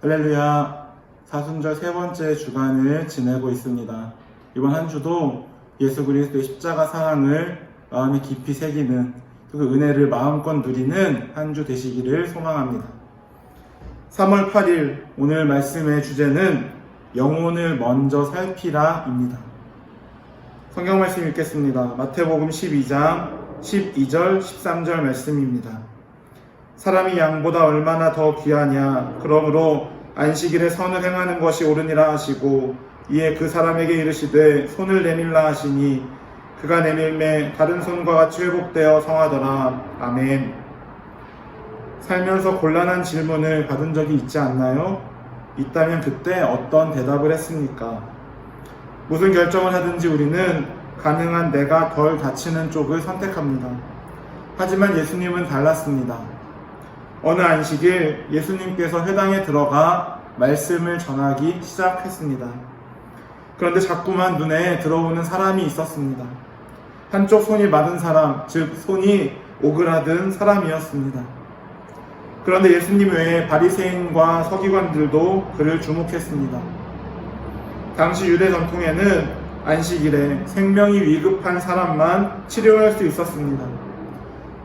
할렐루야. 사순절 세 번째 주간을 지내고 있습니다. 이번 한 주도 예수 그리스도의 십자가 사랑을 마음에 깊이 새기는 그 은혜를 마음껏 누리는 한 주 되시기를 소망합니다. 3월 8일 오늘 말씀의 주제는 영혼을 먼저 살피라입니다. 성경 말씀 읽겠습니다. 마태복음 12장 12절 13절 말씀입니다. 사람이 양보다 얼마나 더 귀하냐. 그러므로 안식일에 선을 행하는 것이 옳으니라 하시고 이에 그 사람에게 이르시되 손을 내밀라 하시니 그가 내밀매 다른 손과 같이 회복되어 성하더라. 아멘. 살면서 곤란한 질문을 받은 적이 있지 않나요? 있다면 그때 어떤 대답을 했습니까? 무슨 결정을 하든지 우리는 가능한 내가 덜 다치는 쪽을 선택합니다. 하지만 예수님은 달랐습니다. 어느 안식일 예수님께서 회당에 들어가 말씀을 전하기 시작했습니다. 그런데 자꾸만 눈에 들어오는 사람이 있었습니다. 한쪽 손이 마른 사람, 즉 손이 오그라든 사람이었습니다. 그런데 예수님 외에 바리새인과 서기관들도 그를 주목했습니다. 당시 유대 전통에는 안식일에 생명이 위급한 사람만 치료할 수 있었습니다.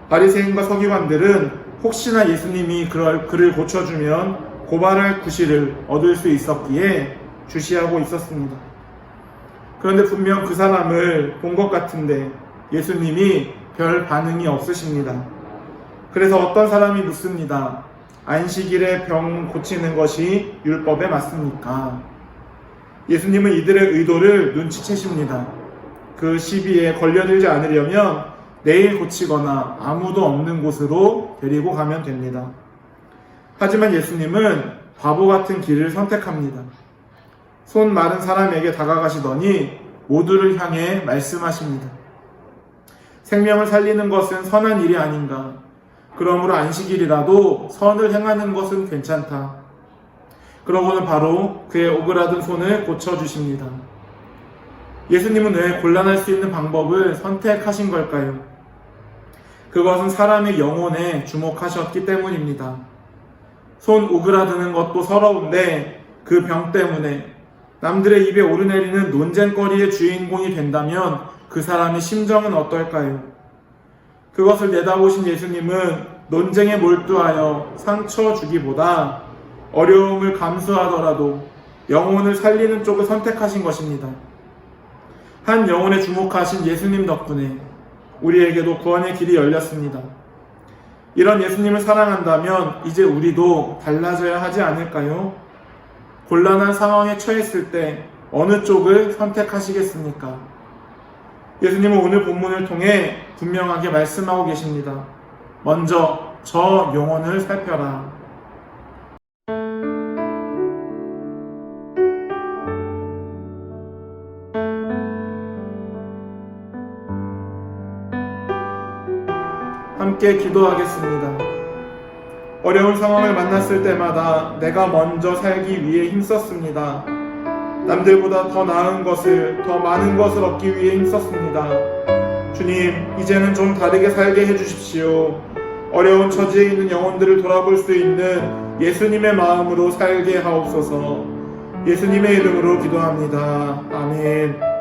바리새인과 서기관들은 혹시나 예수님이 그를 고쳐주면 고발할 구실을 얻을 수 있었기에 주시하고 있었습니다. 그런데 분명 그 사람을 본 것 같은데 예수님이 별 반응이 없으십니다. 그래서 어떤 사람이 묻습니다. 안식일에 병 고치는 것이 율법에 맞습니까? 예수님은 이들의 의도를 눈치채십니다. 그 시비에 걸려들지 않으려면 내일 고치거나 아무도 없는 곳으로 데리고 가면 됩니다. 하지만 예수님은 바보 같은 길을 선택합니다. 손 마른 사람에게 다가가시더니 모두를 향해 말씀하십니다. 생명을 살리는 것은 선한 일이 아닌가. 그러므로 안식일이라도 선을 행하는 것은 괜찮다. 그러고는 바로 그의 오그라든 손을 고쳐주십니다. 예수님은 왜 곤란할 수 있는 방법을 선택하신 걸까요? 그것은 사람의 영혼에 주목하셨기 때문입니다. 손 오그라드는 것도 서러운데 그 병 때문에 남들의 입에 오르내리는 논쟁거리의 주인공이 된다면 그 사람의 심정은 어떨까요? 그것을 내다보신 예수님은 논쟁에 몰두하여 상처 주기보다 어려움을 감수하더라도 영혼을 살리는 쪽을 선택하신 것입니다. 한 영혼에 주목하신 예수님 덕분에 우리에게도 구원의 길이 열렸습니다. 이런 예수님을 사랑한다면 이제 우리도 달라져야 하지 않을까요? 곤란한 상황에 처했을 때 어느 쪽을 선택하시겠습니까? 예수님은 오늘 본문을 통해 분명하게 말씀하고 계십니다. 먼저 저 영혼을 살펴라. 함께 기도하겠습니다. 어려운 상황을 만났을 때마다 내가 먼저 살기 위해 힘썼습니다. 남들보다 더 나은 것을, 더 많은 것을 얻기 위해 힘썼습니다. 주님, 이제는 좀 다르게 살게 해주십시오. 어려운 처지에 있는 영혼들을 돌아볼 수 있는 예수님의 마음으로 살게 하옵소서. 예수님의 이름으로 기도합니다. 아멘.